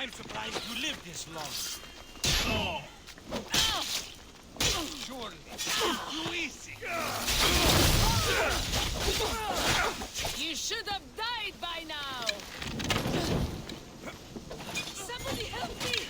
I'm surprised you lived this long. Surely. Too easy. You should have died by now! Somebody help me!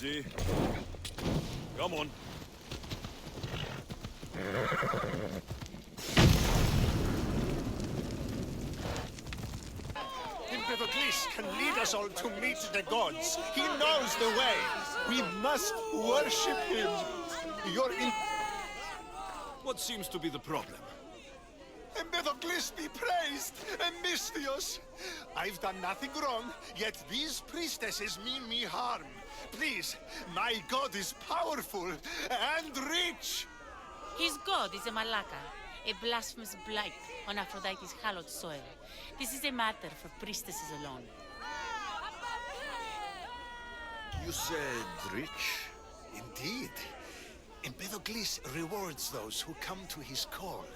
Easy. Come on. Empedocles can lead us all to meet the gods. He knows the way. We must worship him. What seems to be the problem? Empedocles be praised, Misthios. I've done nothing wrong, yet these priestesses mean me harm. Please, my god is powerful and rich. His god is a malaka, a blasphemous blight on Aphrodite's hallowed soil. This is a matter for priestesses alone. You said rich? Indeed. Empedocles rewards those who come to his call.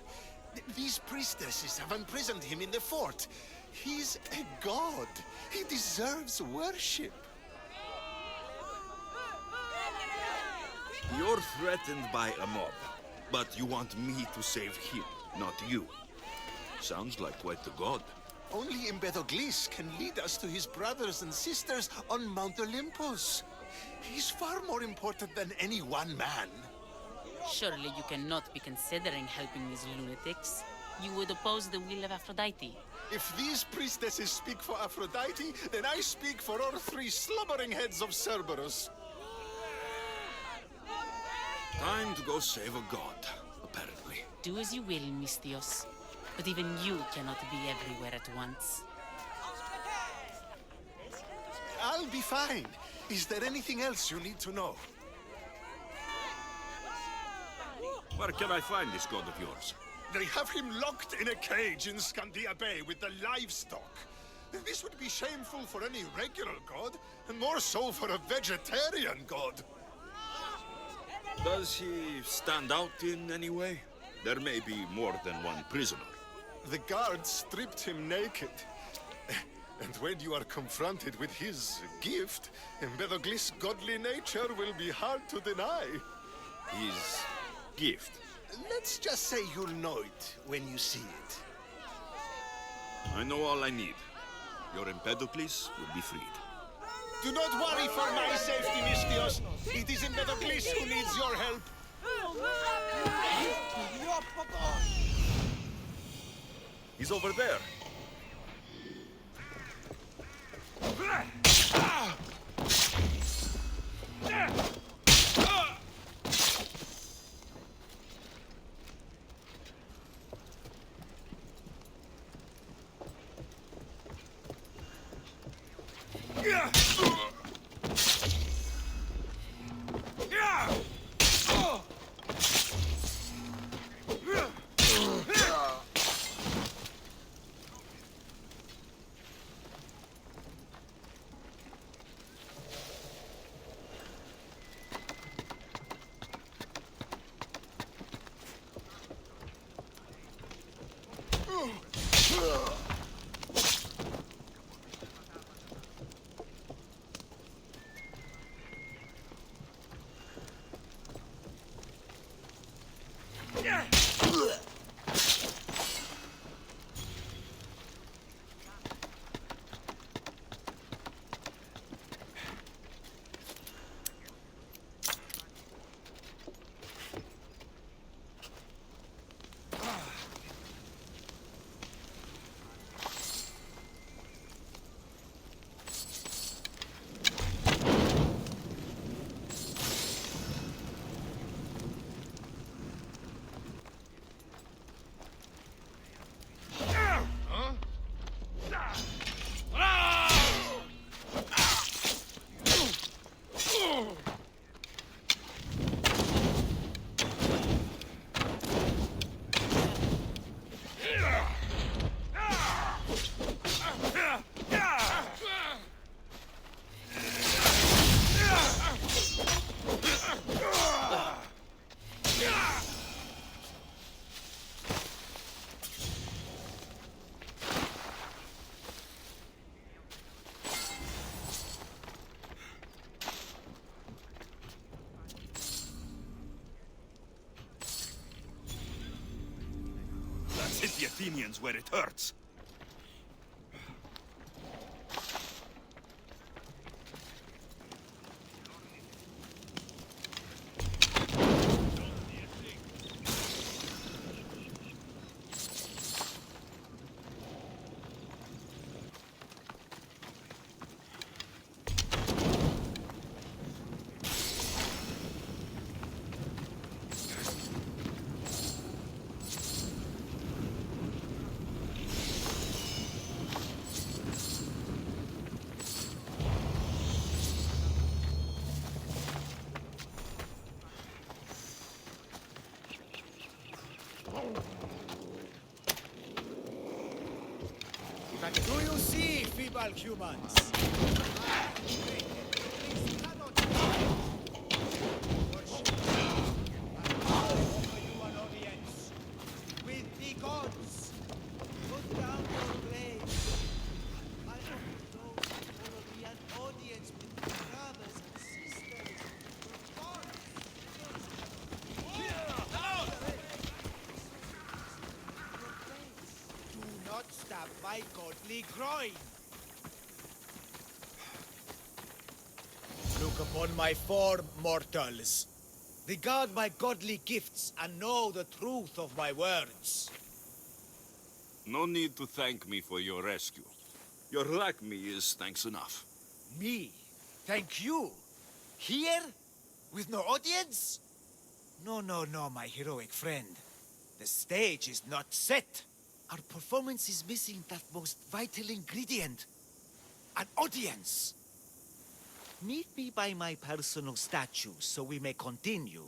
These priestesses have imprisoned him in the fort. He's a god. He deserves worship. You're threatened by a mob, but you want me to save him, not you. Sounds like quite the god. Only Empedocles can lead us to his brothers and sisters on Mount Olympus. He's far more important than any one man. Surely you cannot be considering helping these lunatics. You would oppose the will of Aphrodite. If these priestesses speak for Aphrodite, then I speak for all three slumbering heads of Cerberus. Time to go save a god, apparently. Do as you will, Misthios. But even you cannot be everywhere at once. I'll be fine. Is there anything else you need to know? Where can I find this god of yours? They have him locked in a cage in Scandia Bay with the livestock. This would be shameful for any regular god, and more so for a vegetarian god. Does he stand out in any way? There may be more than one prisoner. The guards stripped him naked. And when you are confronted with his gift, Empedocles' godly nature will be hard to deny. His gift? Let's just say you'll know it when you see it. I know all I need. Your Empedocles will be freed. Do not worry for my safety, Misthios. It is Empedocles who needs your help. He's over there. Hit the Athenians where it hurts. Do you see, feeble humans? With the gods, put down your blades. I offer those who follow me an audience with brothers and sisters. Do not stab my godly groin. Look upon my form, mortals. Regard my godly gifts and know the truth of my words. No need to thank me for your rescue. Your like me is thanks enough. Me? Thank you? Here? With no audience? No, no, no, my heroic friend. The stage is not set. Our performance is missing that most vital ingredient. An audience. Meet me by my personal statue so we may continue.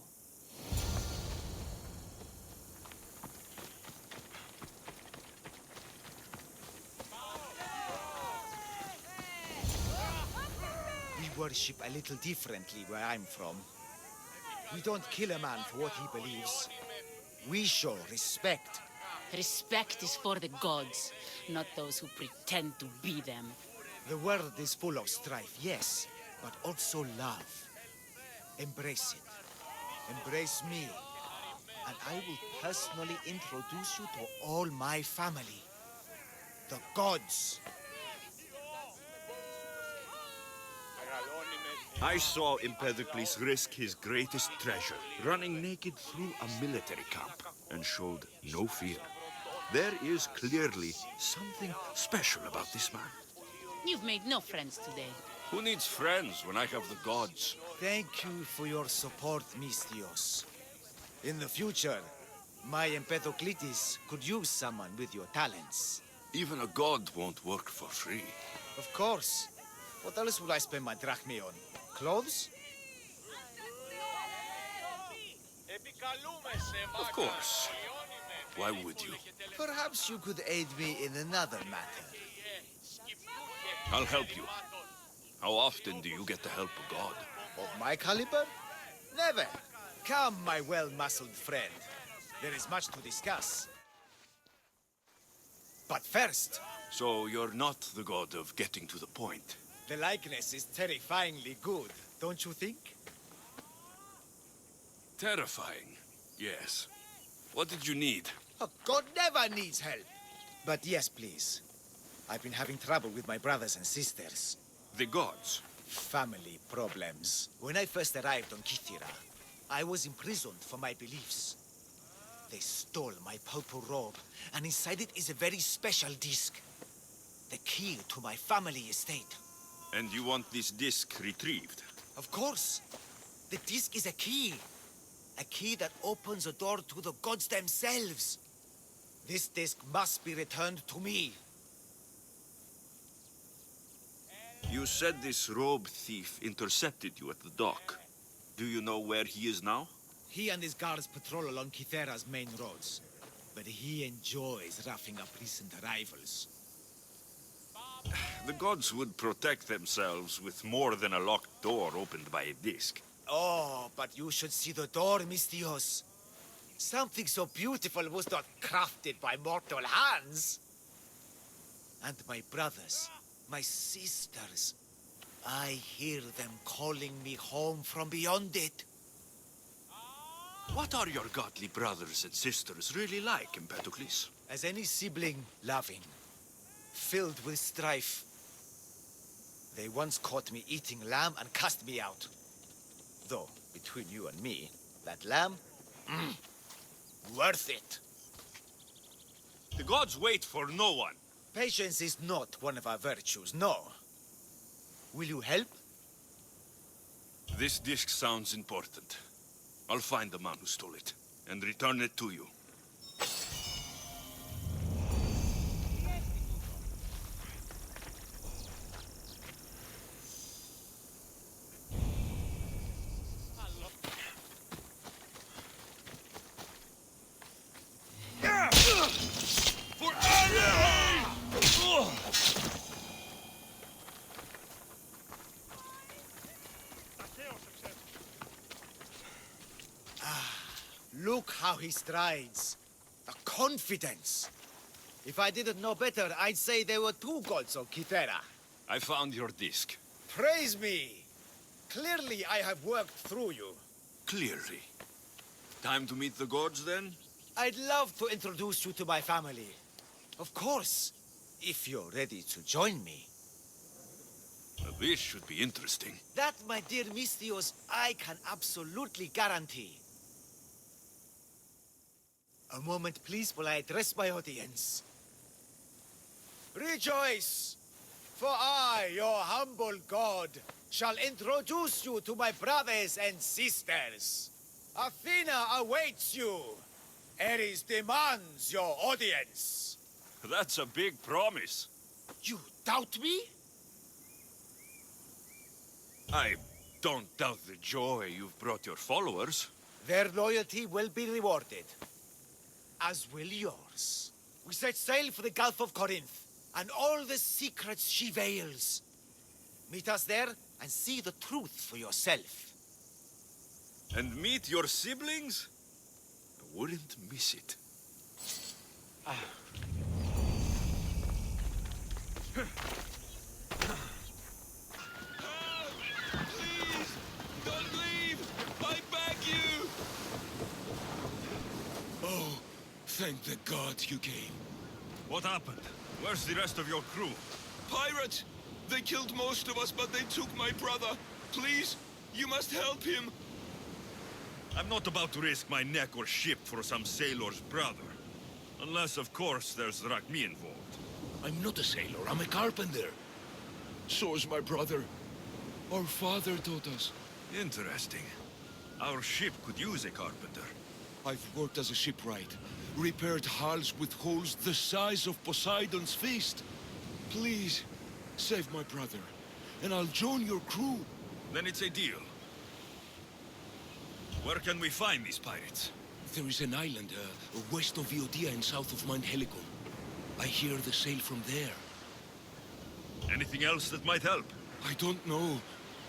We worship a little differently where I'm from. We don't kill a man for what he believes. We show respect. Respect is for the gods, not those who pretend to be them. The world is full of strife, yes, but also love. Embrace it. Embrace me. And I will personally introduce you to all my family. The gods. I saw Empedocles risk his greatest treasure, running naked through a military camp, and showed no fear. There is clearly something special about this man. You've made no friends today. Who needs friends when I have the gods? Thank you for your support, Misthios. In the future, my Empedocles could use someone with your talents. Even a god won't work for free. Of course. What else would I spend my drachmae on? Clothes? Of course. Why would you? Perhaps you could aid me in another matter. I'll help you. How often do you get the help of God? Of my caliber? Never. Come, my well-muscled friend. There is much to discuss. But first, So you're not the god of getting to the point. the likeness is terrifyingly good, don't you think? Terrifying, yes. What did you need? A god never needs help. But yes, please. I've been having trouble with my brothers and sisters. The gods. Family problems. When I first arrived on Kythera, I was imprisoned for my beliefs. They stole my purple robe, and inside it is a very special disc. The key to my family estate. And you want this disc retrieved? Of course. The disc is a key. A key that opens a door to the gods themselves. This disc must be returned to me. You said this robe thief intercepted you at the dock. Do you know where he is now? He and his guards patrol along Kythera's main roads. But he enjoys roughing up recent arrivals. The gods would protect themselves with more than a locked door opened by a disc. Oh, but you should see the door, Misthios. Something so beautiful was not crafted by mortal hands. And my brothers, my sisters, I hear them calling me home from beyond it. What are your godly brothers and sisters really like, Empedocles? As any sibling, loving, filled with strife. They once caught me eating lamb and cast me out. Though, between you and me, that lamb, worth it. The gods wait for no one. Patience is not one of our virtues, no. Will you help? This disc sounds important. I'll find the man who stole it, and return it to you. Look how he strides. The confidence. If I didn't know better, I'd say there were two gods on Kythera. I found your disc. Praise me! Clearly I have worked through you. Clearly. Time to meet the gods, then? I'd love to introduce you to my family. Of course, if you're ready to join me. This should be interesting. That, my dear Misthios, I can absolutely guarantee. A moment, please, while I address my audience. Rejoice! For I, your humble god, shall introduce you to my brothers and sisters. Athena awaits you. Ares demands your audience. That's a big promise. You doubt me? I don't doubt the joy you've brought your followers. Their loyalty will be rewarded. As will yours. We set sail for the Gulf of Corinth, and all the secrets she veils. Meet us there, and see the truth for yourself. And meet your siblings? I wouldn't miss it. Please! Don't leave! I beg you! Oh, thank the gods you came. What happened? Where's the rest of your crew? Pirates! They killed most of us, but they took my brother. Please, you must help him. I'm not about to risk my neck or ship for some sailor's brother. Unless, of course, there's Rachmi involved. I'm not a sailor, I'm a carpenter. So is my brother. Our father taught us. Interesting. Our ship could use a carpenter. I've worked as a shipwright. Repaired hulls with holes the size of Poseidon's fist. Please, save my brother, and I'll join your crew. Then it's a deal. Where can we find these pirates? There is an island west of Iodia and south of Mount Helicon. I hear they sail from there. Anything else that might help? I don't know.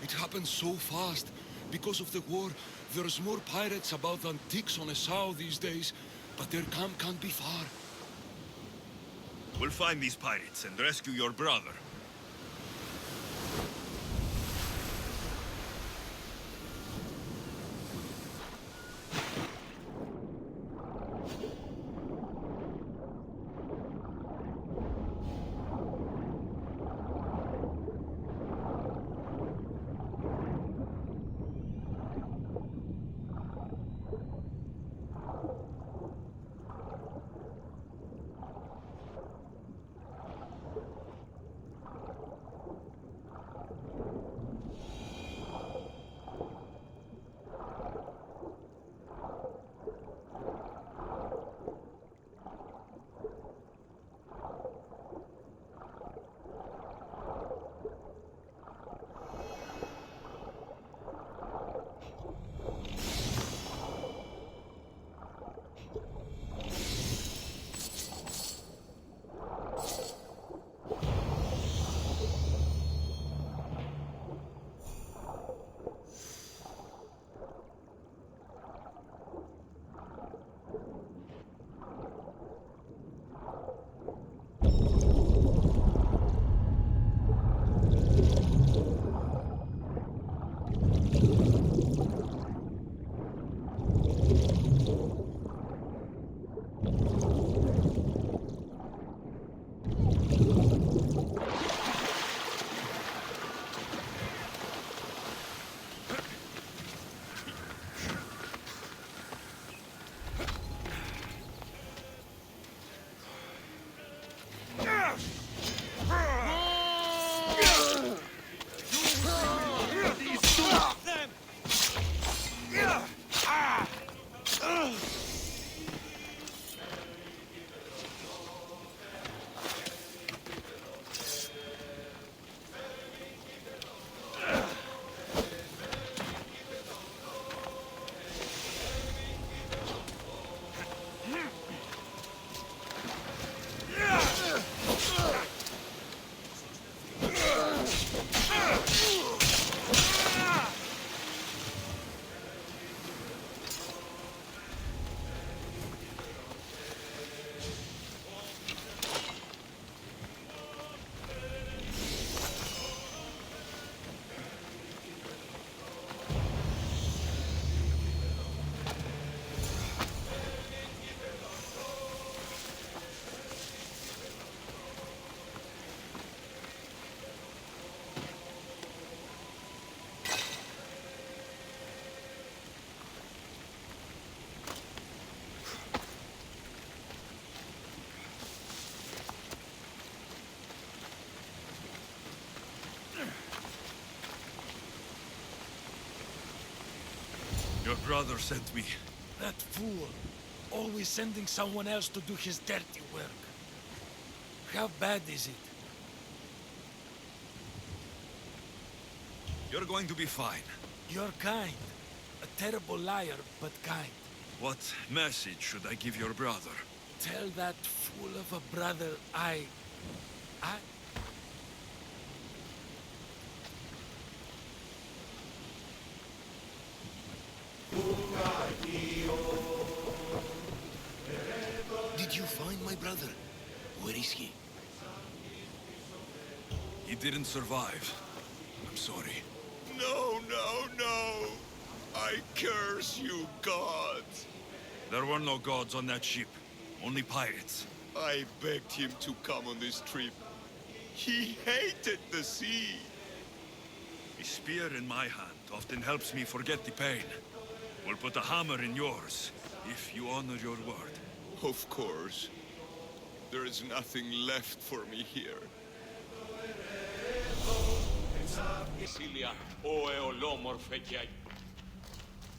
It happened so fast. Because of the war, there's more pirates about than ticks on a sow these days, but their camp can't be far. We'll find these pirates and rescue your brother. brother sent me. That fool. Always sending someone else to do his dirty work. How bad is it? You're going to be fine. You're kind. A terrible liar, but kind. What message should I give your brother? Tell that fool of a brother I... Did you find my brother? Where is he? He didn't survive. I'm sorry. No, no, no! I curse you, gods! There were no gods on that ship. Only pirates. I begged him to come on this trip. He hated the sea. A spear in my hand often helps me forget the pain. We'll put a hammer in yours, if you honor your word. Of course. There is nothing left for me here.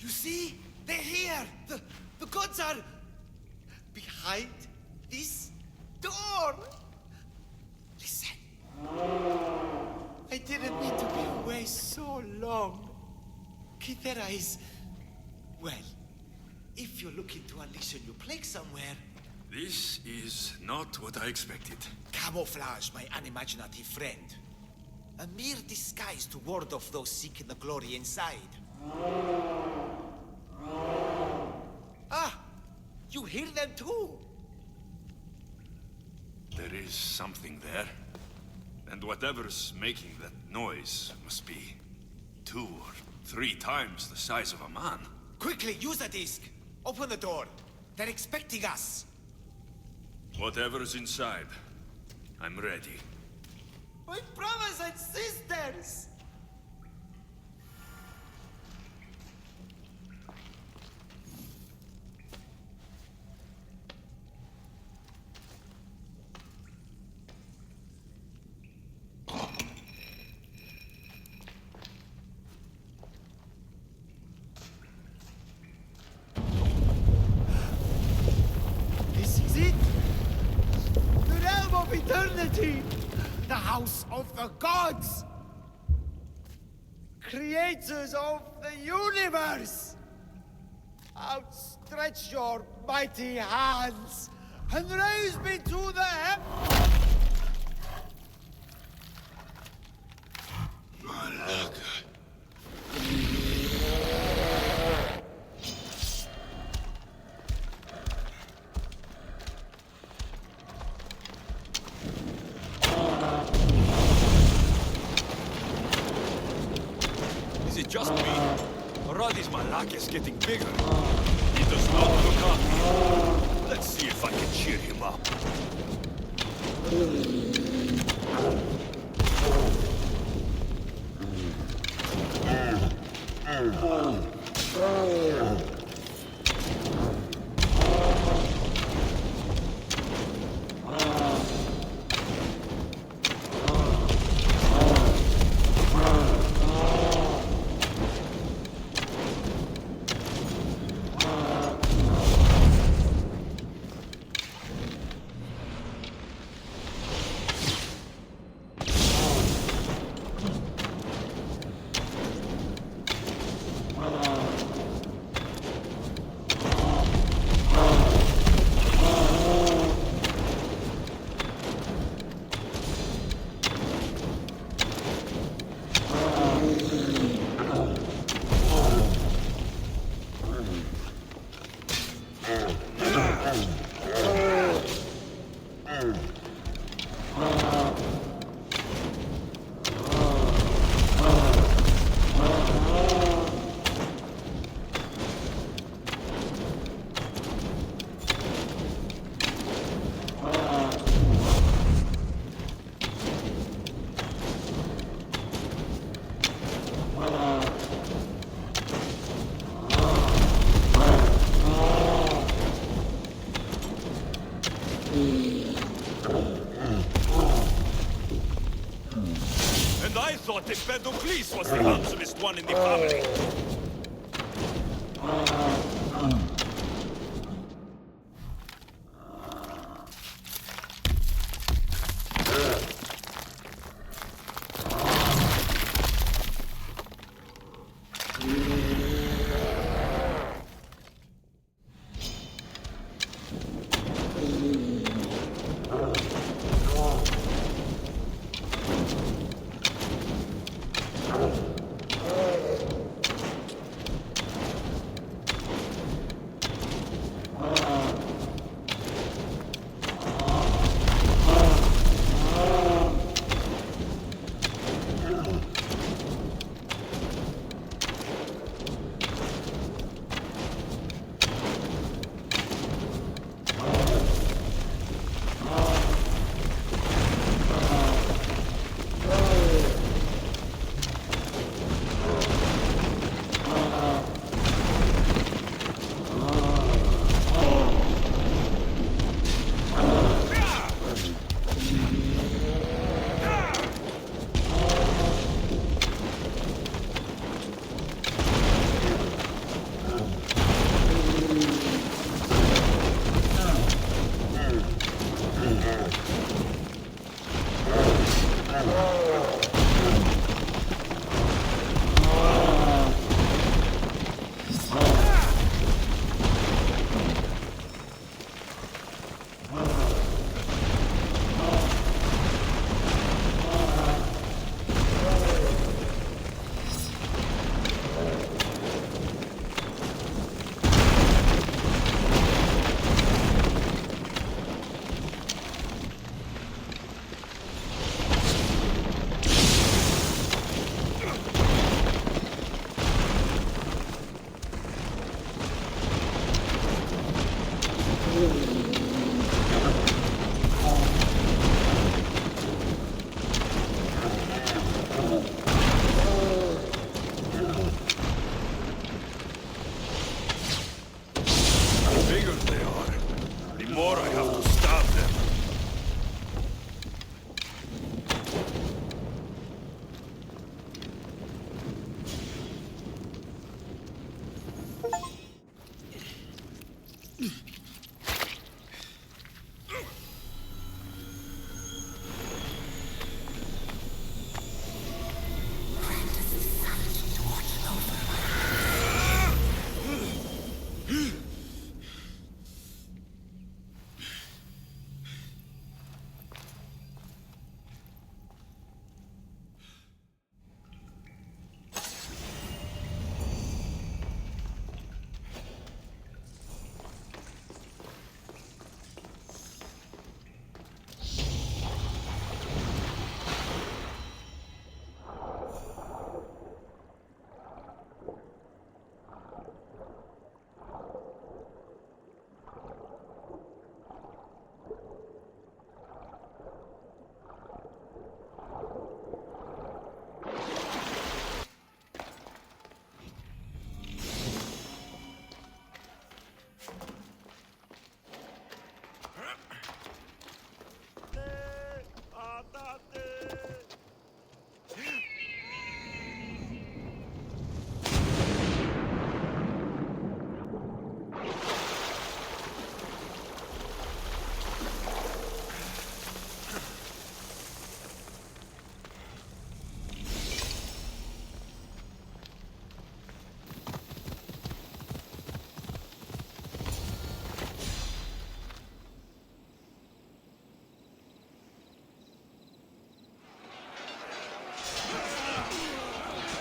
You see? They're here! The gods are... behind this door! Listen. I didn't mean to be away so long. Kythera is... well, if you're looking to unleash a new plague somewhere... This is not what I expected. Camouflage, my unimaginative friend. A mere disguise to ward off those seeking the glory inside. Ah! You hear them too? There is something there. And whatever's making that noise must be 2 or 3 times the size of a man. Quickly, use the disc! Open the door. They're expecting us. Whatever's inside, I'm ready. My brothers and sisters! This is it! The realm of eternity! The house of the gods! Creators of the universe! Outstretch your mighty hands and raise me to the Is it just me? Or are these Malakas getting bigger? He does not look up. Let's see if I can cheer him up. And I thought Empedocles was the handsomest one in the family. The bigger they are, the more I have to stab them.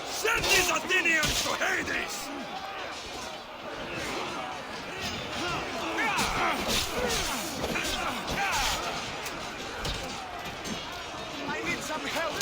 Send these Athenians to Hades! I need some help!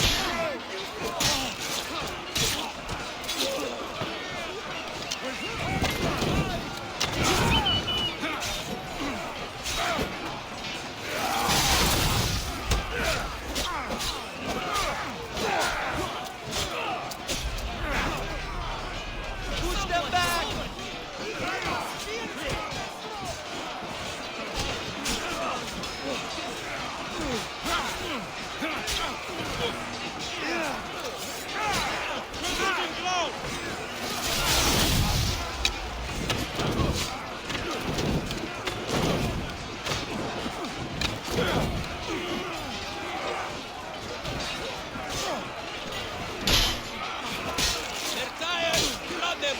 Push them back! They're tired! Flood them!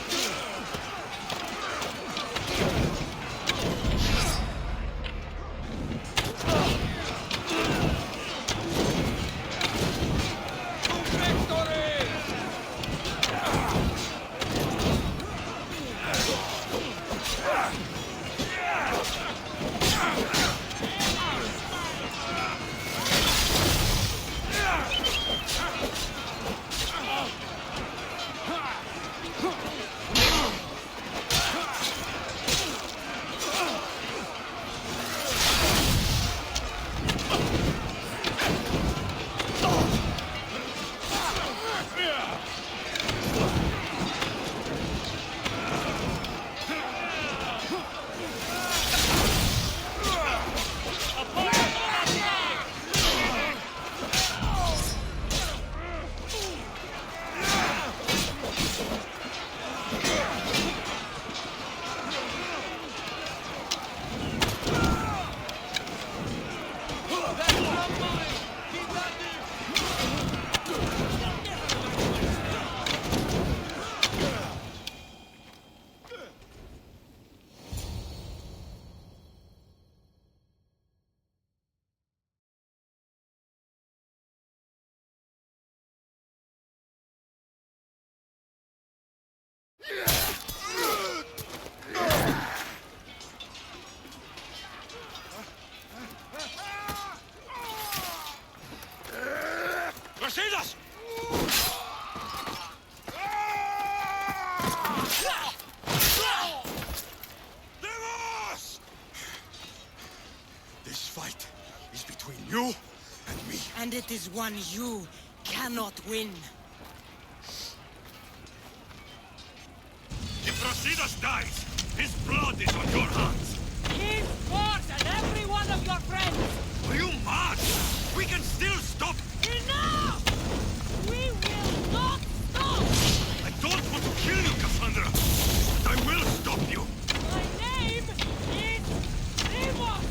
Leonidas! Demos! This fight is between you and me. And it is one you cannot win. If Brasidas dies, his blood is on your hands. His force and every one of your friends! Are you mad? We can still stop. Enough! We will not stop! I don't want to kill you, Kassandra, but I will stop you. My name is Amos!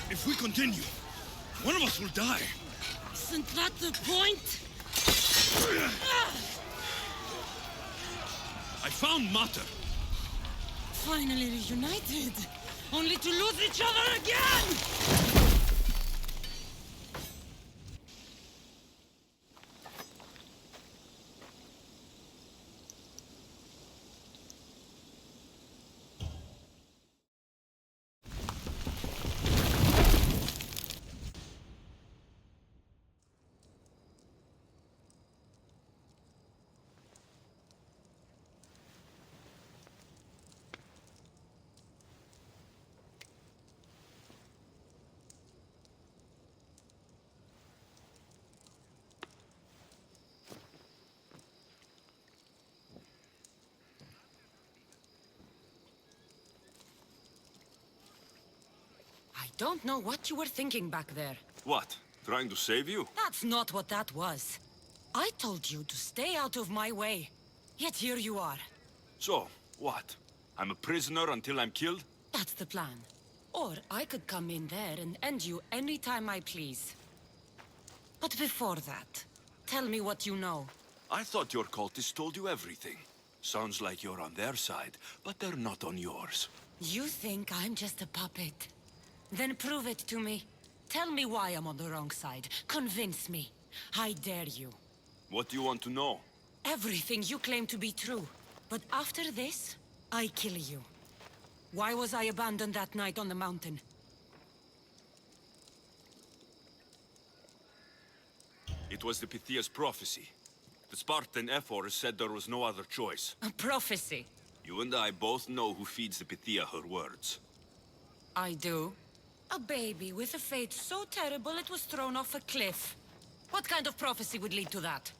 If we continue, one of us will die. Isn't that the point? I found Mater. Finally reunited, only to lose each other again! Don't know what you were thinking back there. What? Trying to save you? That's not what that was. I told you to stay out of my way. Yet here you are. So, what? I'm a prisoner until I'm killed? That's the plan. Or I could come in there and end you anytime I please. But before that, tell me what you know. I thought your cultists told you everything. Sounds like you're on their side, but they're not on yours. You think I'm just a puppet? Then prove it to me. Tell me why I'm on the wrong side. Convince me. I dare you. What do you want to know? Everything you claim to be true. But after this, I kill you. Why was I abandoned that night on the mountain? It was the Pythia's prophecy. The Spartan ephors said there was no other choice. A prophecy? You and I both know who feeds the Pythia her words. I do. A baby with a fate so terrible it was thrown off a cliff. What kind of prophecy would lead to that?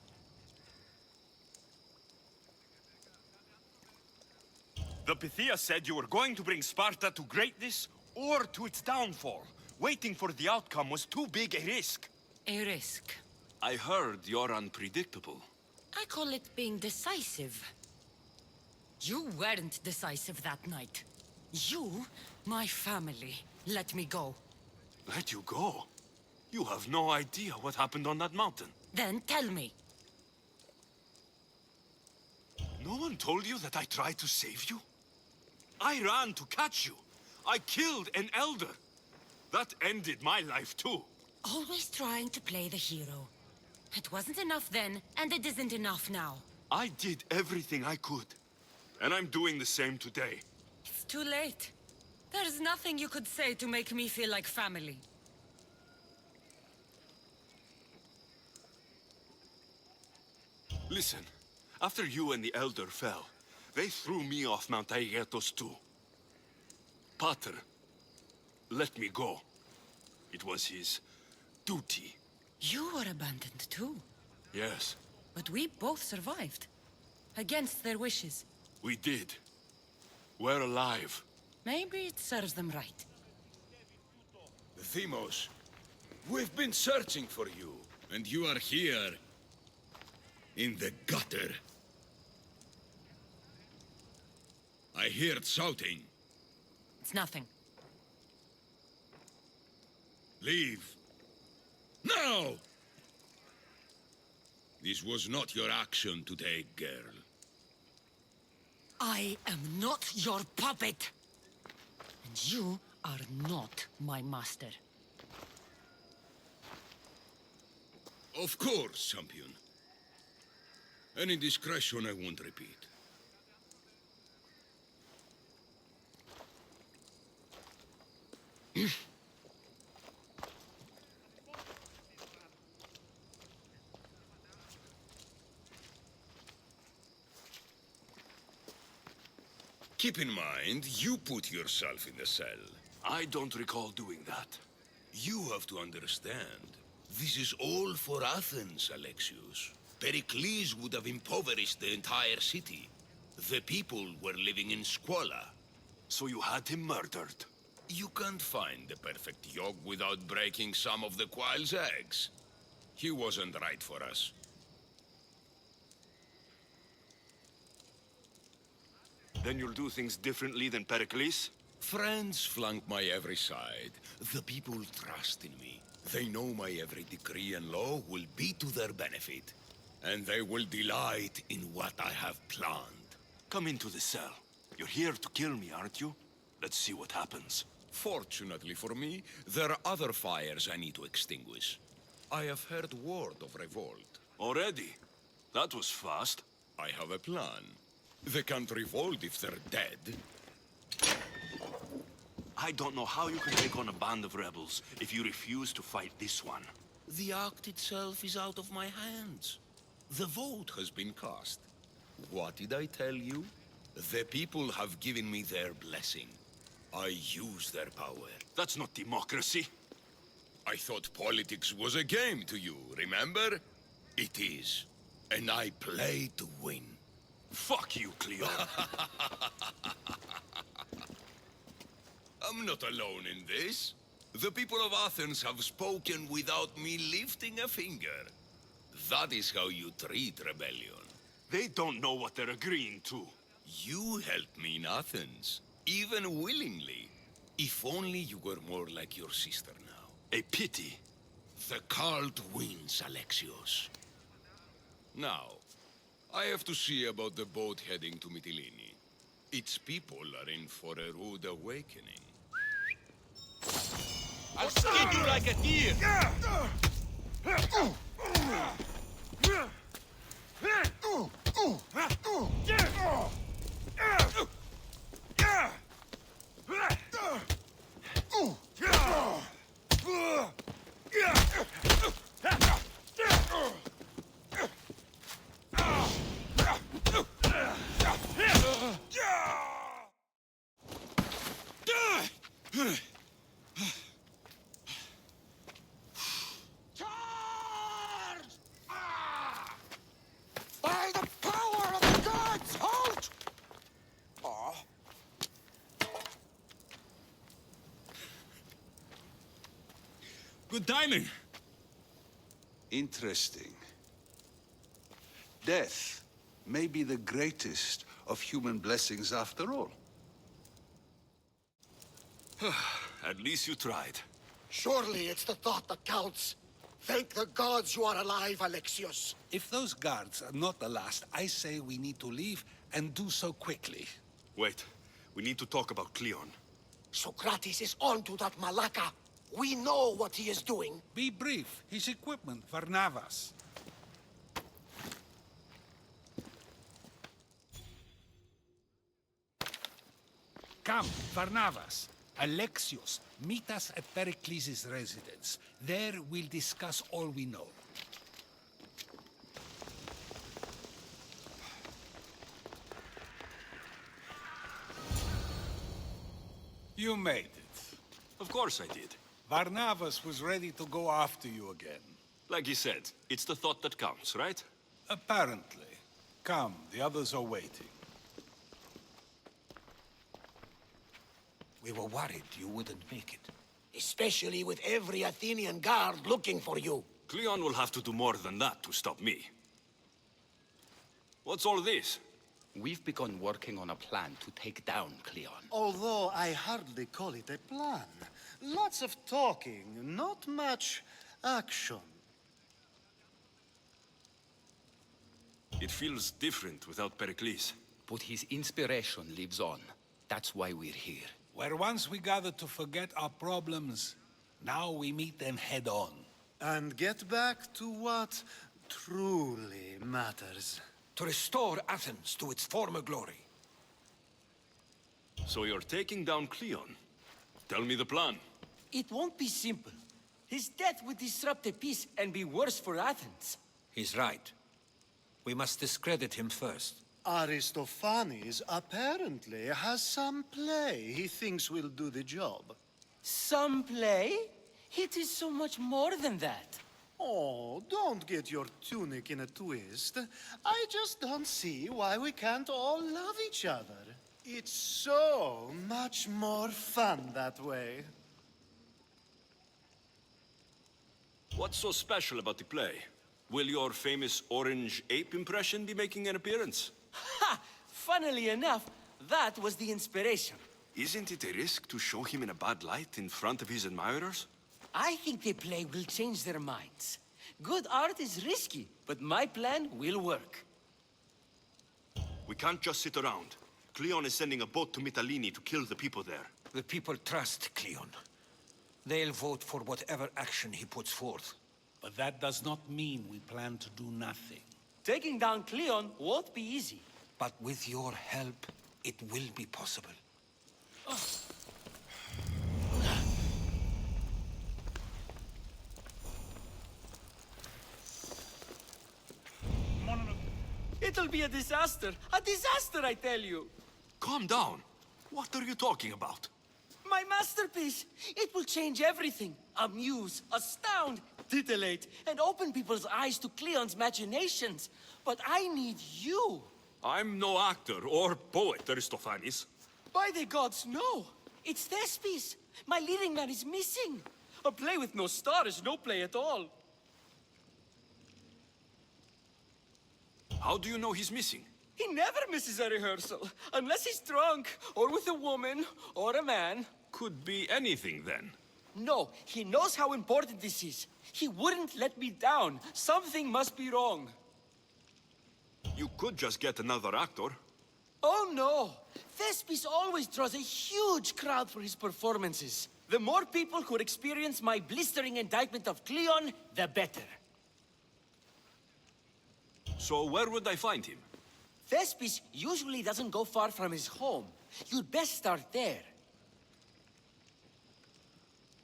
The Pythia said you were going to bring Sparta to greatness or to its downfall. Waiting for the outcome was too big a risk. A risk. I heard you're unpredictable. I call it being decisive. You weren't decisive that night. You, my family, let me go. Let you go? You have no idea what happened on that mountain. Then tell me. No one told you that I tried to save you? I ran to catch you. I killed an elder. That ended my life too. Always trying to play the hero. It wasn't enough then, and it isn't enough now. I did everything I could. And I'm doing the same today. It's too late. There's nothing you could say to make me feel like family. Listen, after you and the Elder fell, they threw me off Mount Aegetos too. Pater let me go. It was his duty. You were abandoned too. Yes, But we both survived. Against their wishes. we did. We're alive. Maybe it serves them right. Themos, we've been searching for you, and you are here. In the gutter. I heard shouting. It's nothing. Leave. Now! This was not your action today, girl. I am not your puppet. And you are not my master. Of course, champion. Any indiscretion I won't repeat. Keep in mind, you put yourself in the cell. I don't recall doing that. You have to understand. This is all for Athens, Alexios. Pericles would have impoverished the entire city. The people were living in squalor. So you had him murdered? You can't find the perfect yolk without breaking some of the quail's eggs. He wasn't right for us. Then you'll do things differently than Pericles? Friends flank my every side. The people trust in me. They know my every decree and law will be to their benefit. And they will delight in what I have planned. Come into the cell. You're here to kill me, aren't you? Let's see what happens. Fortunately for me, there are other fires I need to extinguish. I have heard word of revolt. Already? That was fast. I have a plan. They can't revolt if they're dead. I don't know how you can take on a band of rebels if you refuse to fight this one. The act itself is out of my hands. The vote has been cast. What did I tell you? The people have given me their blessing. I use their power. That's not democracy. I thought politics was a game to you, remember? It is. And I play to win. Fuck you, Cleo. I'm not alone in this. The people of Athens have spoken without me lifting a finger. That is how you treat rebellion. They don't know what they're agreeing to. You helped me in Athens, even willingly. If only you were more like your sister now. A pity. The cult wins, Alexios. Now, I have to see about the boat heading to Mytilene. Its people are in for a rude awakening. I'll skin you like a deer! By the power of the gods, halt! Good timing. Interesting. Death may be the greatest of human blessings after all. At least you tried. Surely it's the thought that counts. Thank the gods you are alive, Alexios. If those guards are not the last, I say we need to leave and do so quickly. Wait, we need to talk about Cleon. Socrates is onto that Malaka. We know what he is doing. Be brief. His equipment, Varnavas. Come, Varnavas. Alexios, meet us at Pericles' residence. There we'll discuss all we know. You made it. Of course I did. Varnavas was ready to go after you again. Like he said, it's the thought that counts, right? Apparently. Come, the others are waiting. We were worried you wouldn't make it. Especially with every Athenian guard looking for you. Cleon will have to do more than that to stop me. What's all this? We've begun working on a plan to take down Cleon. Although I hardly call it a plan. Lots of talking, not much action. It feels different without Pericles. But his inspiration lives on. That's why we're here. Where once we gathered to forget our problems, now we meet them head on. And get back to what truly matters. To restore Athens to its former glory. So you're taking down Cleon. Tell me the plan. It won't be simple. His death would disrupt the peace and be worse for Athens. He's right. We must discredit him first. Aristophanes apparently has some play he thinks will do the job. Some play? It is so much more than that. Oh, don't get your tunic in a twist. I just don't see why we can't all love each other. It's so much more fun that way. What's so special about the play? Will your famous orange ape impression be making an appearance? Ha! Funnily enough, that was the inspiration. Isn't it a risk to show him in a bad light in front of his admirers? I think the play will change their minds. Good art is risky, but my plan will work. We can't just sit around. Cleon is sending a boat to Mytilene to kill the people there. The people trust Cleon. They'll vote for whatever action he puts forth. But that does not mean we plan to do nothing. Taking down Cleon won't be easy. But with your help, it will be possible. It'll be a disaster. A disaster, I tell you. Calm down. What are you talking about? My masterpiece. It will change everything. Amuse, astound, titillate, and open people's eyes to Cleon's machinations. But I need you. I'm no actor or poet, Aristophanes. By the gods, no. It's this piece. My leading man is missing. A play with no star is no play at all. How do you know he's missing? He never misses a rehearsal, unless he's drunk, or with a woman, or a man. Could be anything, then. No, he knows how important this is. He wouldn't let me down. Something must be wrong. You could just get another actor. Oh no! Thespis always draws a huge crowd for his performances. The more people who experience my blistering indictment of Cleon, the better. So where would I find him? Thespis usually doesn't go far from his home. You'd best start there.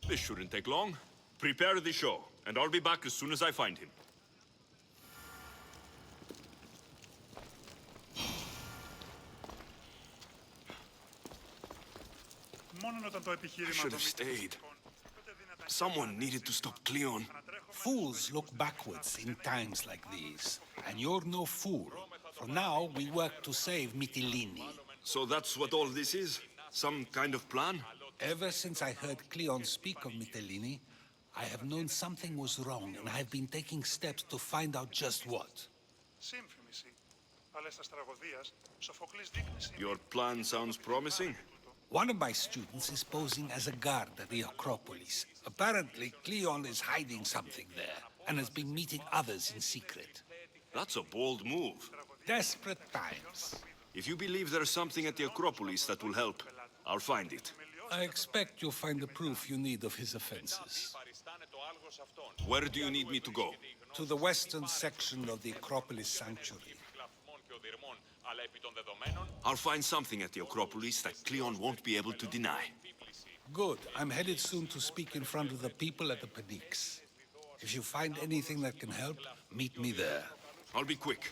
This shouldn't take long. Prepare the show, and I'll be back as soon as I find him. I should have stayed. Someone needed to stop Cleon. Fools look backwards in times like these. And you're no fool. For now, we work to save Mytilene. So that's what all this is? Some kind of plan? Ever since I heard Cleon speak of Mytilene, I have known something was wrong, and I've been taking steps to find out just what. Your plan sounds promising. One of my students is posing as a guard at the Acropolis. Apparently, Cleon is hiding something there, and has been meeting others in secret. That's a bold move. Desperate times. If you believe there's something at the Acropolis that will help, I'll find it. I expect you'll find the proof you need of his offenses. Where do you need me to go? To the western section of the Acropolis Sanctuary. I'll find something at the Acropolis that Cleon won't be able to deny. Good. I'm headed soon to speak in front of the people at the Pnyx. If you find anything that can help, meet me there. I'll be quick.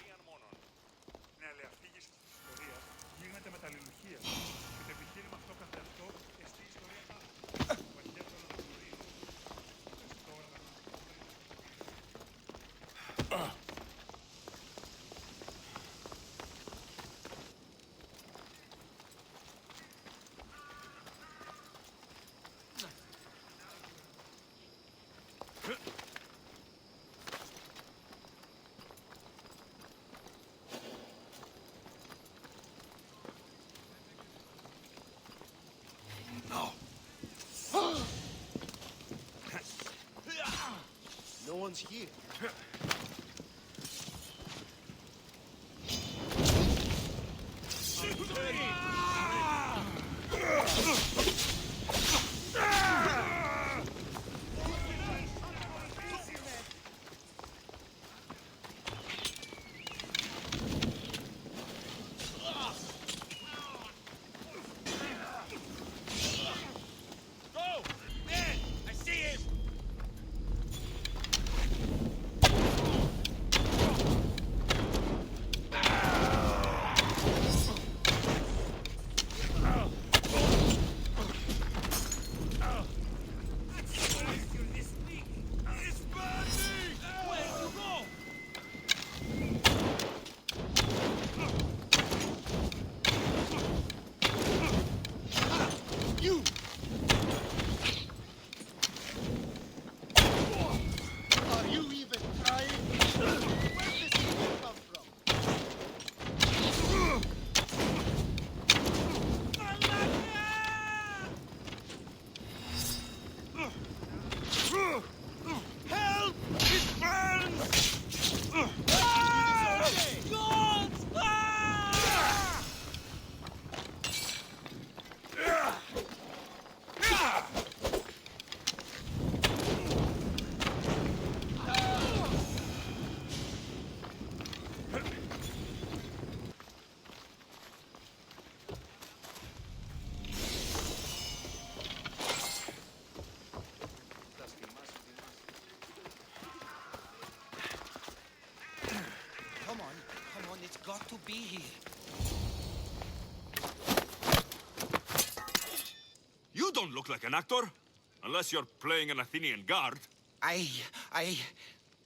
No one's here. Got to be here. You don't look like an actor. Unless you're playing an Athenian guard.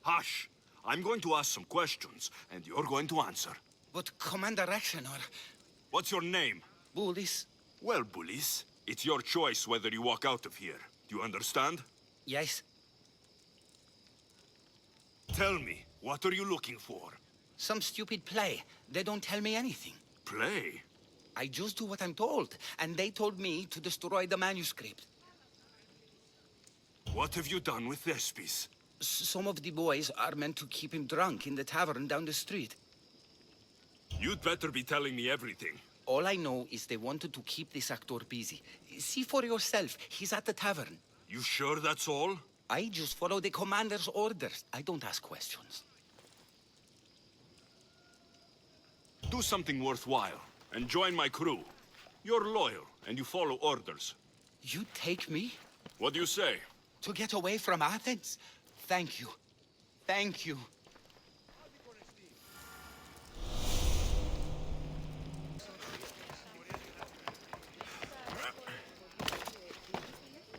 Hush. I'm going to ask some questions, and you're going to answer. But Commander Rexenor... What's your name? Bullis. Well, Bullis, It's your choice whether you walk out of here. Do you understand? Yes. Tell me, what are you looking for? Some stupid play. They don't tell me anything. Play? I just do what I'm told, and they told me to destroy the manuscript. What have you done with Thespis? Some of the boys are meant to keep him drunk in the tavern down the street. You'd better be telling me everything. All I know is they wanted to keep this actor busy. See for yourself, he's at the tavern. You sure that's all? I just follow the commander's orders. I don't ask questions. Do something worthwhile, and join my crew. You're loyal, and you follow orders. You take me? What do you say? To get away from Athens? Thank you. Thank you.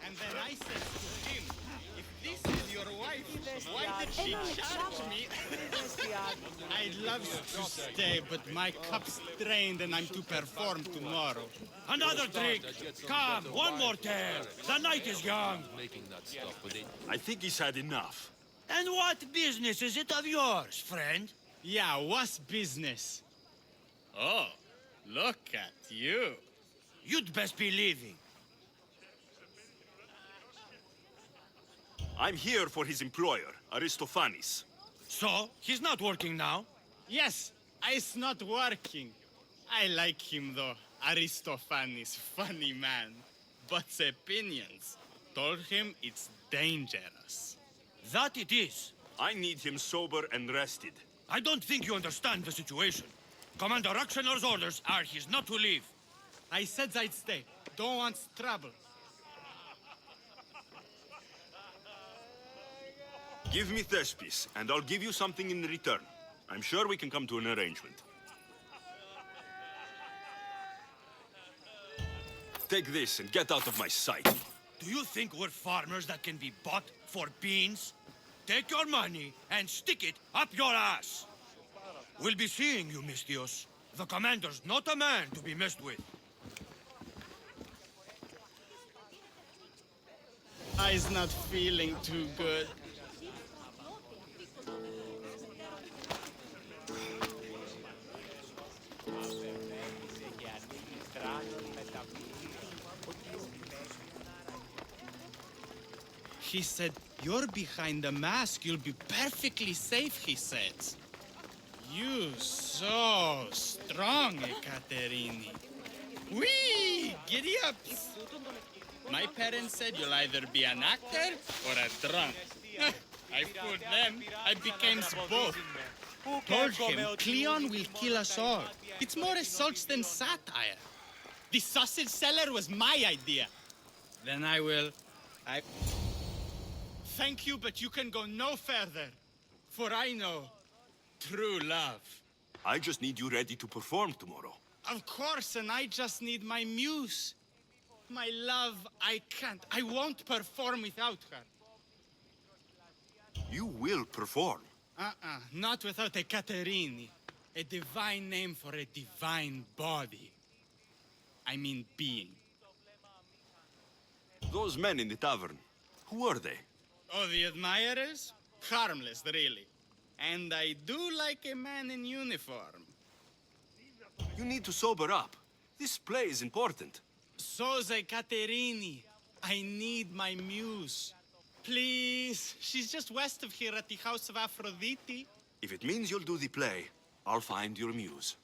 And then I said to him, if this is your wife, why did she charge me? I'd love to stay, but my cup's drained and I'm to perform tomorrow. Another drink! Come, one more tale! The night is young! I think he's had enough. And what business is it of yours, friend? Yeah, what's business? Oh, look at you. You'd best be leaving. I'm here for his employer, Aristophanes. So, he's not working now? Yes, it's not working. I like him though. Aristophanes, funny man. But opinions told him it's dangerous. That it is. I need him sober and rested. I don't think you understand the situation. Commander Aktioner's orders are he's not to leave. I said I'd stay. Don't want trouble. Give me Thespis, and I'll give you something in return. I'm sure we can come to an arrangement. Take this and get out of my sight. Do you think we're farmers that can be bought for beans? Take your money and stick it up your ass. We'll be seeing you, Misthios. The commander's not a man to be messed with. I's not feeling too good. He said, you're behind the mask, you'll be perfectly safe, he said. You so strong, Ekaterini. Whee! Giddy up! My parents said you'll either be an actor or a drunk. I fooled them. I became both. Told him Cleon will kill us all. It's more assaults than satire. The sausage seller was my idea. Then I will... Thank you, but you can go no further. For I know true love. I just need you ready to perform tomorrow. Of course, and I just need my muse. My love, I can't. I won't perform without her. You will perform. Not without a Caterini. A divine name for a divine body. I mean being. Those men in the tavern, who are they? Oh, the admirers? Harmless, really. And I do like a man in uniform. You need to sober up. This play is important. Soze Caterini. I need my muse. Please. She's just west of here at the House of Aphrodite. If it means you'll do the play, I'll find your muse.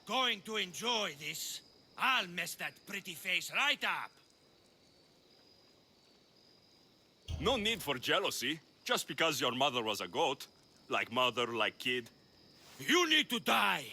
Going to enjoy this. I'll mess that pretty face right up. No need for jealousy, just because your mother was a goat. Like mother, like kid. You need to die!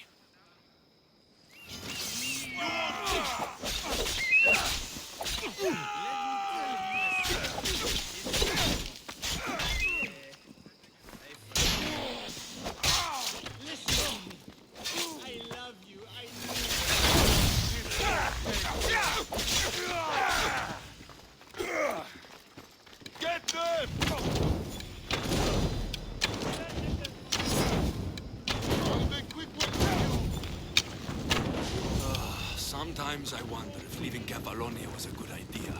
Sometimes I wonder if leaving Cavalonia was a good idea.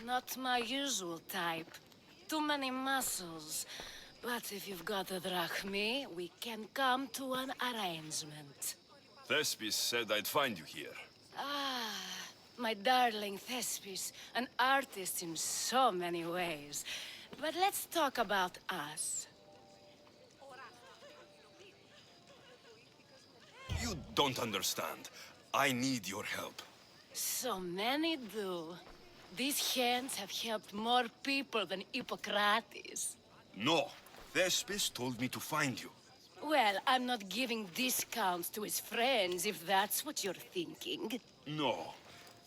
Not my usual type. Too many muscles. But if you've got a drachmi, we can come to an arrangement. Thespis said I'd find you here. Ah, my darling Thespis, an artist in so many ways. But let's talk about us. You don't understand. I need your help. So many do. These hands have helped more people than Hippocrates. No. Thespis told me to find you. Well, I'm not giving discounts to his friends, if that's what you're thinking. No.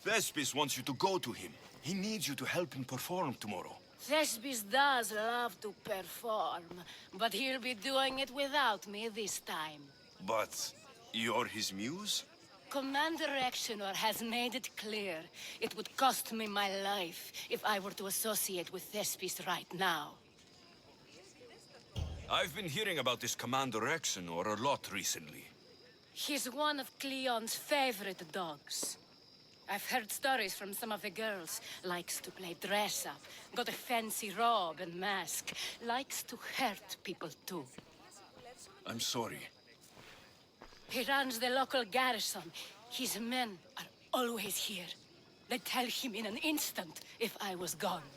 Thespis wants you to go to him. He needs you to help him perform tomorrow. Thespis does love to perform, but he'll be doing it without me this time. But you're his muse? Commander Exenor has made it clear it would cost me my life if I were to associate with Thespis right now. I've been hearing about this Commander Exenor a lot recently. He's one of Cleon's favorite dogs. I've heard stories from some of the girls. Likes to play dress-up, got a fancy robe and mask. Likes to hurt people too. I'm sorry. He runs the local garrison. His men are always here. They'd tell him in an instant if I was gone.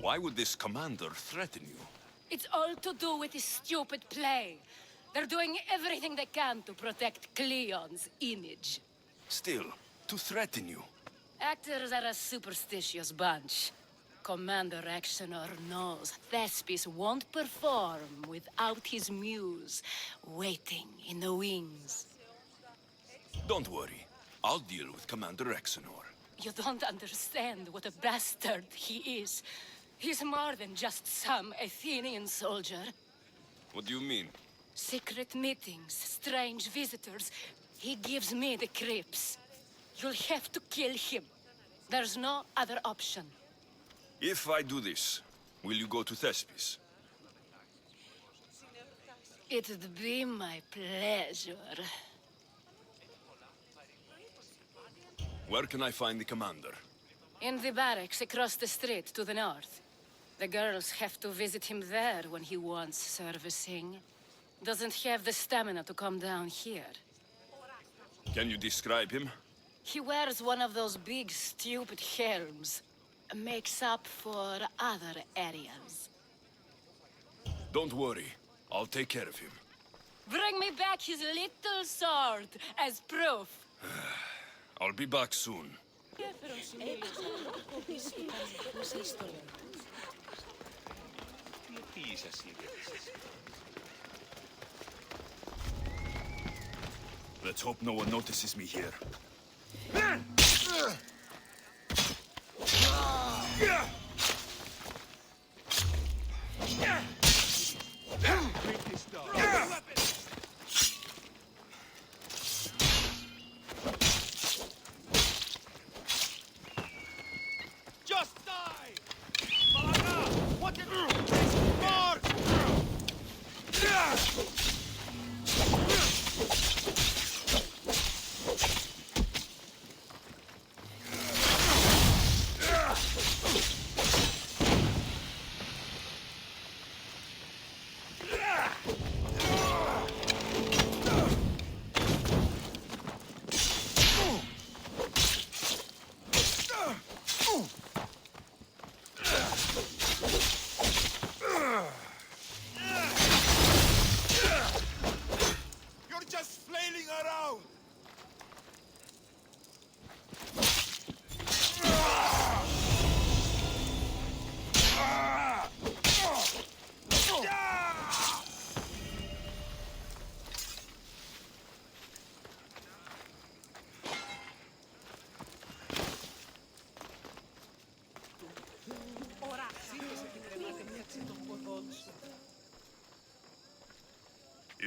Why would this commander threaten you? It's all to do with his stupid play. They're doing everything they can to protect Cleon's image. Still, to threaten you. Actors are a superstitious bunch. Commander Exenor knows Thespis won't perform without his muse waiting in the wings. Don't worry. I'll deal with Commander Exenor. You don't understand what a bastard he is. He's more than just some Athenian soldier. What do you mean? Secret meetings, strange visitors. He gives me the creeps. You'll have to kill him. There's no other option. If I do this, will you go to Thespis? It'd be my pleasure. Where can I find the commander? In the barracks across the street to the north. The girls have to visit him there when he wants servicing. Doesn't have the stamina to come down here. Can you describe him? He wears one of those big, stupid helms. Makes up for other areas. Don't worry. I'll take care of him. Bring me back his little sword as proof. I'll be back soon. Let's hope no one notices me here. Just die! Malaga! What did you more?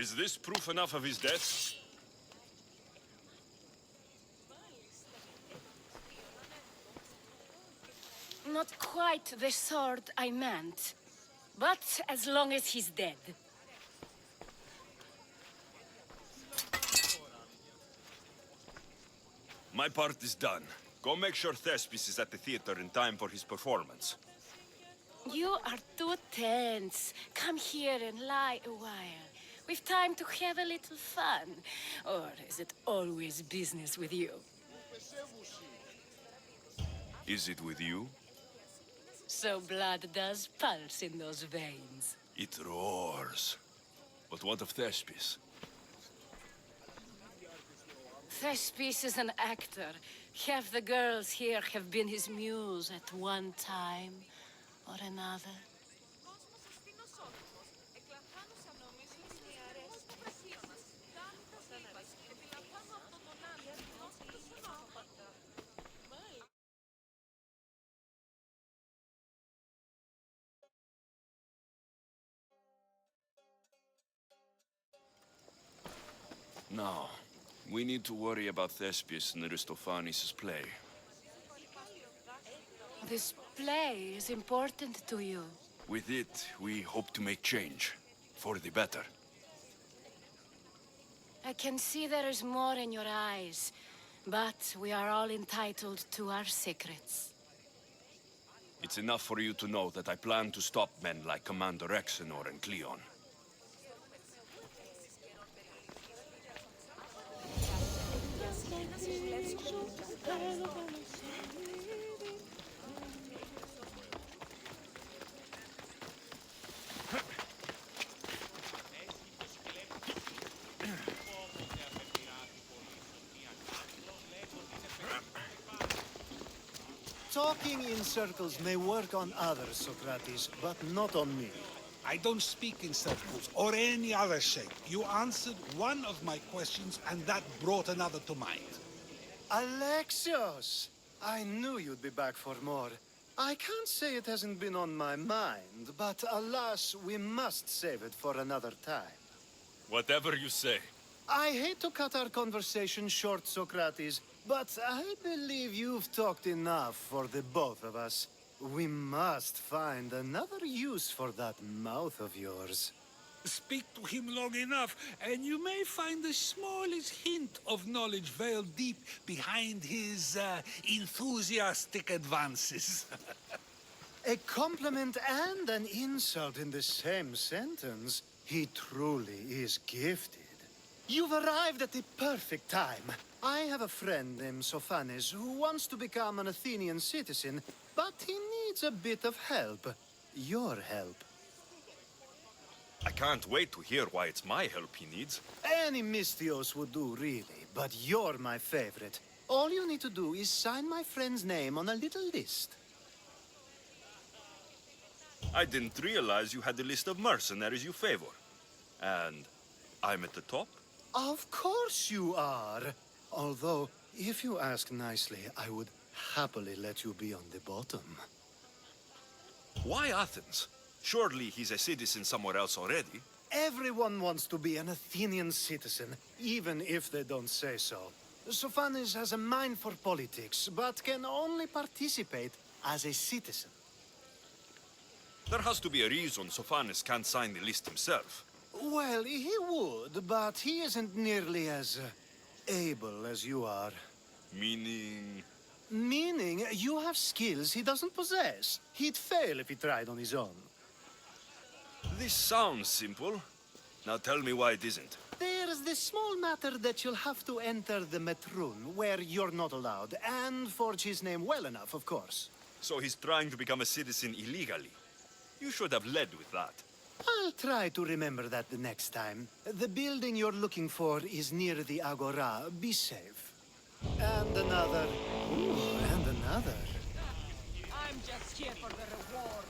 Is this proof enough of his death? Not quite the sword I meant. But as long as he's dead. My part is done. Go make sure Thespis is at the theater in time for his performance. You are too tense. Come here and lie a while. We've time to have a little fun. Or is it always business with you? Is it with you? So blood does pulse in those veins. It roars. But what of Thespis? Thespis is an actor. Half the girls here have been his muse at one time or another. Now, we need to worry about Thespis and Aristophanes' play. This play is important to you. With it, we hope to make change. For the better. I can see there is more in your eyes, but we are all entitled to our secrets. It's enough for you to know that I plan to stop men like Commander Exenor and Cleon. Talking in circles may work on others, Socrates, but not on me. I don't speak in circles or any other shape. You answered one of my questions, and that brought another to mind. Alexios! I knew you'd be back for more. I can't say it hasn't been on my mind, but alas, we must save it for another time. Whatever you say. I hate to cut our conversation short, Socrates, but I believe you've talked enough for the both of us. We must find another use for that mouth of yours. Speak to him long enough, and you may find the smallest hint of knowledge veiled deep behind his enthusiastic advances. A compliment and an insult in the same sentence. He truly is gifted. You've arrived at the perfect time. I have a friend named Sophanes who wants to become an Athenian citizen, but he needs a bit of help. Your help. I can't wait to hear why it's my help he needs. Any Misthios would do, really, but you're my favorite. All you need to do is sign my friend's name on a little list. I didn't realize you had a list of mercenaries you favor. And I'm at the top? Of course you are. Although, if you ask nicely, I would happily let you be on the bottom. Why Athens? Surely he's a citizen somewhere else already. Everyone wants to be an Athenian citizen, even if they don't say so. Sophanes has a mind for politics, but can only participate as a citizen. There has to be a reason Sophanes can't sign the list himself. Well, he would, but he isn't nearly as able as you are. Meaning? Meaning, you have skills he doesn't possess. He'd fail if he tried on his own. This sounds simple. Now tell me why it isn't. There's the small matter that you'll have to enter the Metroon, where you're not allowed, and forge his name well enough, of course. So he's trying to become a citizen illegally. You should have led with that. I'll try to remember that the next time. The building you're looking for is near the Agora. Be safe. And another. Ooh, and another. I'm just here for the reward.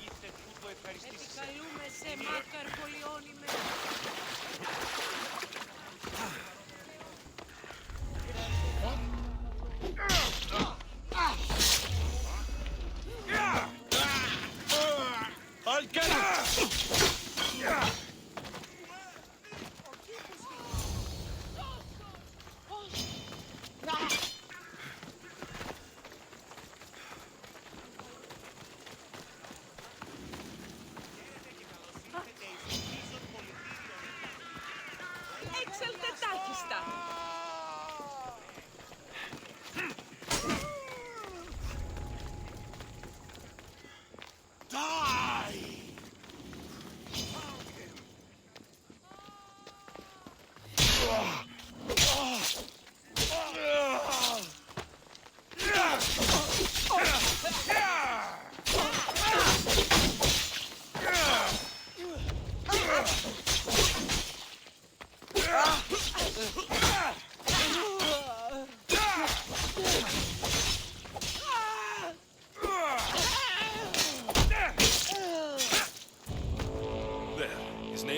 Επικαλούμε σε μάκαρ πολιόνιμε. I'll get it!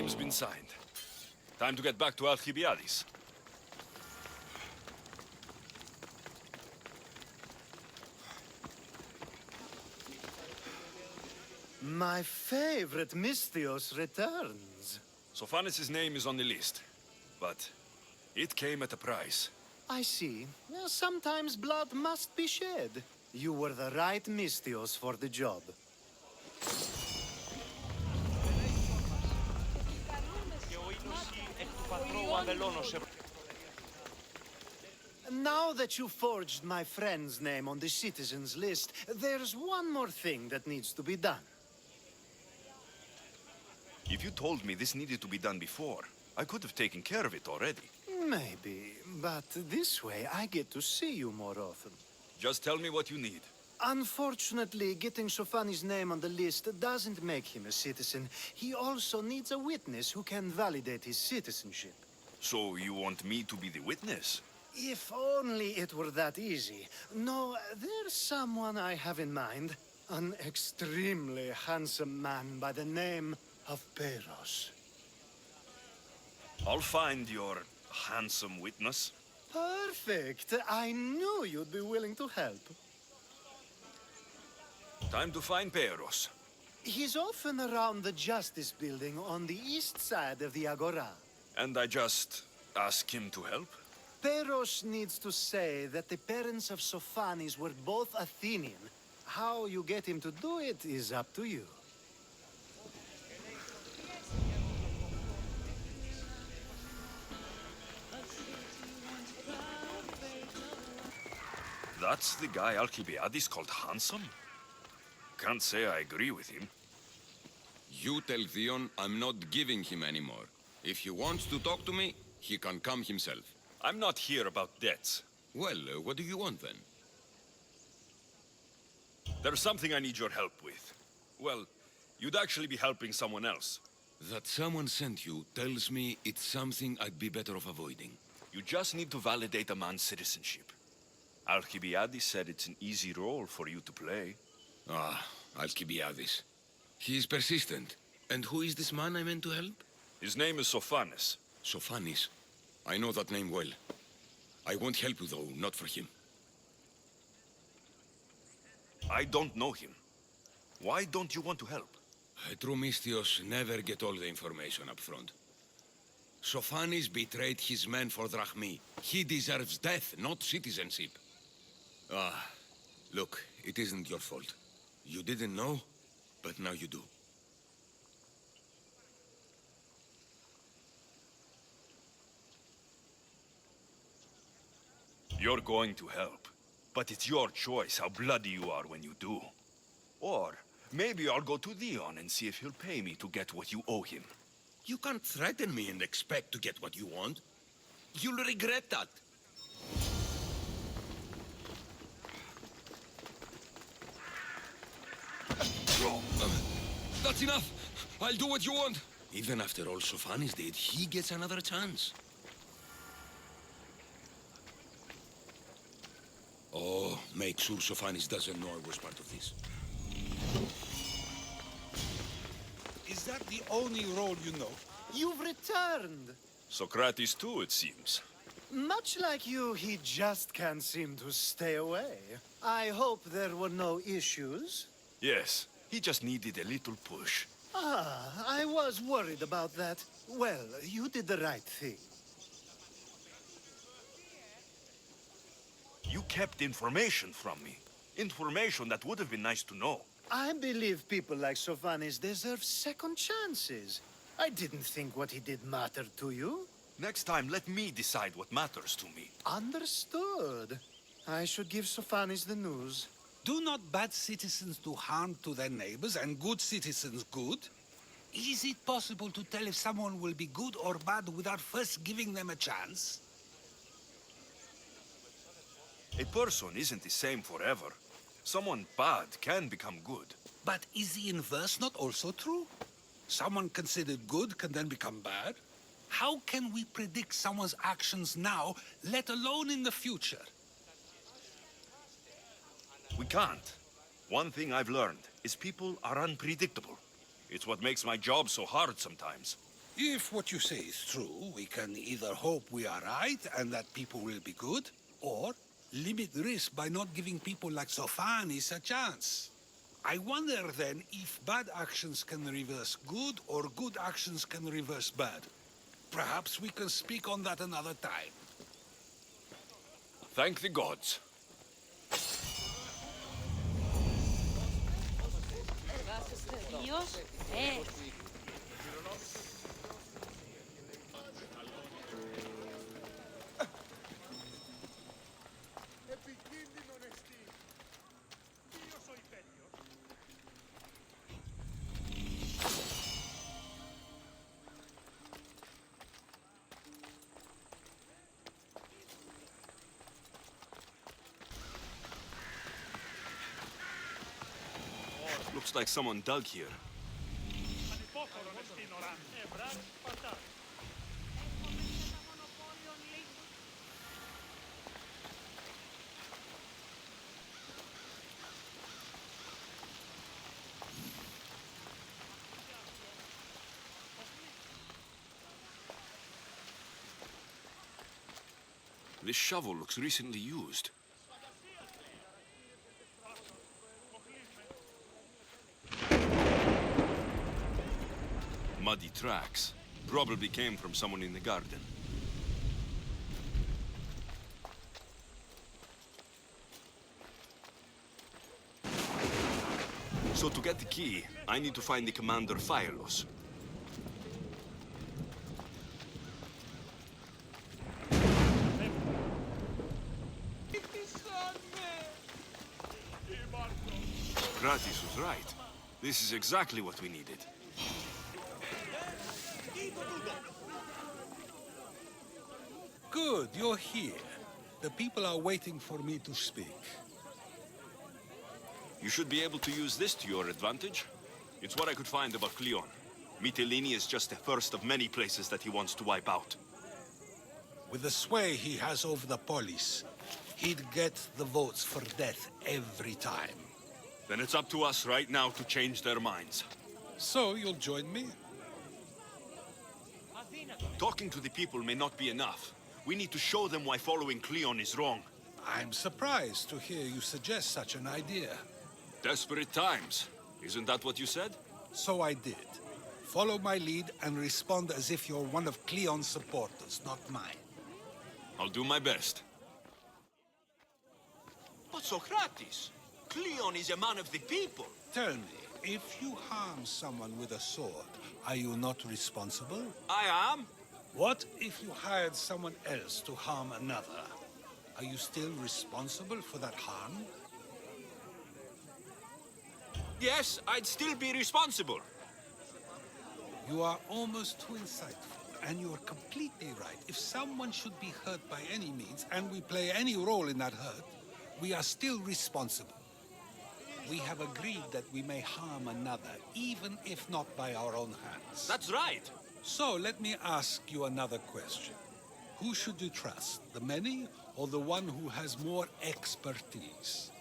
name's been signed. Time to get back to Alcibiades. My favorite Misthios returns. Sophanis' name is on the list, but it came at a price. I see. Sometimes blood must be shed. You were the right Misthios for the job. Now that you forged my friend's name on the citizens list, there's one more thing that needs to be done. If you told me this needed to be done before, I could have taken care of it already. Maybe, but this way I get to see you more often. Just tell me what you need. Unfortunately, getting Sophanis' name on the list doesn't make him a citizen. He also needs a witness who can validate his citizenship. So you want me to be the witness? If only it were that easy. No, there's someone I have in mind. An extremely handsome man by the name of Peros. I'll find your handsome witness. Perfect. I knew you'd be willing to help. Time to find Peros. He's often around the Justice Building on the east side of the Agora. And I just ask him to help? Peros needs to say that the parents of Sophanis were both Athenian. How you get him to do it is up to you. That's the guy Alcibiades called handsome? Can't say I agree with him. You tell Theon I'm not giving him anymore. If he wants to talk to me, he can come himself. I'm not here about debts. Well, what do you want then? There's something I need your help with. Well, you'd actually be helping someone else. That someone sent you tells me it's something I'd be better off avoiding. You just need to validate a man's citizenship. Alcibiades said it's an easy role for you to play. Ah, Alcibiades. He is persistent. And who is this man I meant to help? His name is Sophanis. Sophanis? I know that name well. I won't help you, though, not for him. I don't know him. Why don't you want to help? True Misthios never get all the information up front. Sophanis betrayed his men for Drachmi. He deserves death, not citizenship. Ah, look, it isn't your fault. You didn't know, but now you do. You're going to help, but it's your choice how bloody you are when you do. Or maybe I'll go to Theon and see if he'll pay me to get what you owe him. You can't threaten me and expect to get what you want. You'll regret that. That's enough! I'll do what you want! Even after all Sophanis did, he gets another chance. Oh, make sure Sophanis doesn't know I was part of this. Is that the only role you know? You've returned! Socrates too, it seems. Much like you, he just can't seem to stay away. I hope there were no issues. Yes, he just needed a little push. Ah, I was worried about that. Well, you did the right thing. You kept information from me. Information that would have been nice to know. I believe people like Sophanis deserve second chances. I didn't think what he did mattered to you. Next time, let me decide what matters to me. Understood. I should give Sophanis the news. Do not bad citizens do harm to their neighbors and good citizens good? Is it possible to tell if someone will be good or bad without first giving them a chance? A person isn't the same forever. Someone bad can become good. But is the inverse not also true? Someone considered good can then become bad? How can we predict someone's actions now, let alone in the future? We can't. One thing I've learned is people are unpredictable. It's what makes my job so hard sometimes. If what you say is true, we can either hope we are right and that people will be good, or limit risk by not giving people like Sophanis a chance. I wonder then if bad actions can reverse good or good actions can reverse bad. Perhaps we can speak on that another time. Thank the gods. Dios, Looks like someone dug here. This shovel looks recently used. Muddy tracks. Probably came from someone in the garden. So to get the key, I need to find the commander Phylos. Kratis was right. This is exactly what we needed. Good, you're here. The people are waiting for me to speak. You should be able to use this to your advantage. It's what I could find about Cleon. Mytilene is just the first of many places that he wants to wipe out. With the sway he has over the polis, he'd get the votes for death every time. Then it's up to us right now to change their minds. So you'll join me? Talking to the people may not be enough. We need to show them why following Cleon is wrong. I'm surprised to hear you suggest such an idea. Desperate times. Isn't that what you said? So I did. Follow my lead and respond as if you're one of Cleon's supporters, not mine. I'll do my best. But Socrates, Cleon is a man of the people. Tell me, if you harm someone with a sword, are you not responsible? I am. What if you hired someone else to harm another? Are you still responsible for that harm? Yes, I'd still be responsible. You are almost too insightful, and you are completely right. If someone should be hurt by any means, and we play any role in that hurt, we are still responsible. We have agreed that we may harm another, even if not by our own hands. That's right. So let me ask you another question. Who should you trust, the many or the one who has more expertise?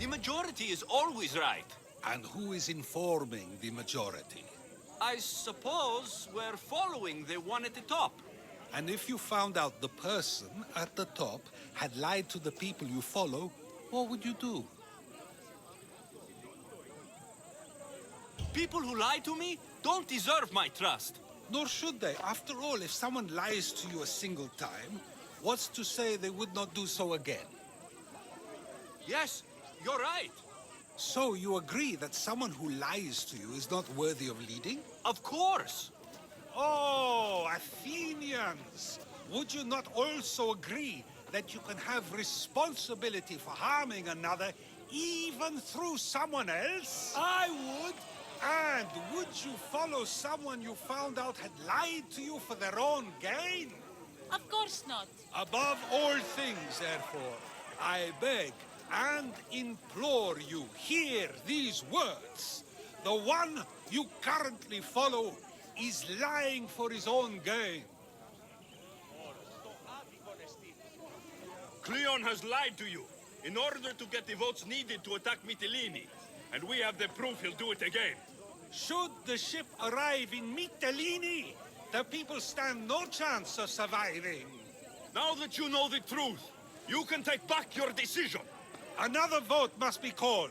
The majority is always right. And who is informing the majority? I suppose we're following the one at the top. And if you found out the person at the top had lied to the people you follow, what would you do? People who lie to me don't deserve my trust. Nor should they. After all, if someone lies to you a single time, what's to say they would not do so again? Yes, you're right. So you agree that someone who lies to you is not worthy of leading? Of course. Oh, Athenians! Would you not also agree that you can have responsibility for harming another even through someone else? I would. And would you follow someone you found out had lied to you for their own gain? Of course not. Above all things, therefore, I beg and implore you, hear these words. The one you currently follow is lying for his own gain. Cleon has lied to you in order to get the votes needed to attack Mytilene. And we have the proof he'll do it again. Should the ship arrive in Mytilene, the people stand no chance of surviving. Now that you know the truth, you can take back your decision. Another vote must be called.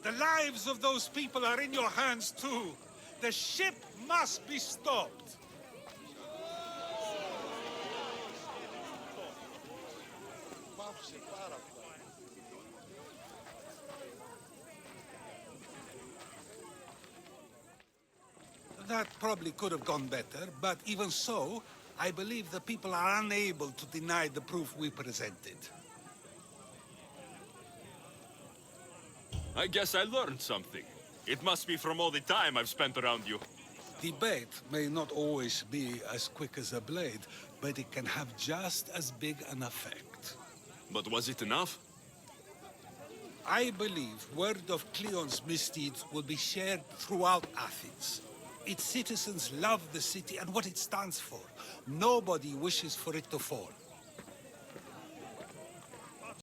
The lives of those people are in your hands too. The ship must be stopped. That probably could have gone better, but even so, I believe the people are unable to deny the proof we presented. I guess I learned something. It must be from all the time I've spent around you. Debate may not always be as quick as a blade, but it can have just as big an effect. But was it enough? I believe word of Cleon's misdeeds will be shared throughout Athens. Its citizens love the city and what it stands for. Nobody wishes for it to fall.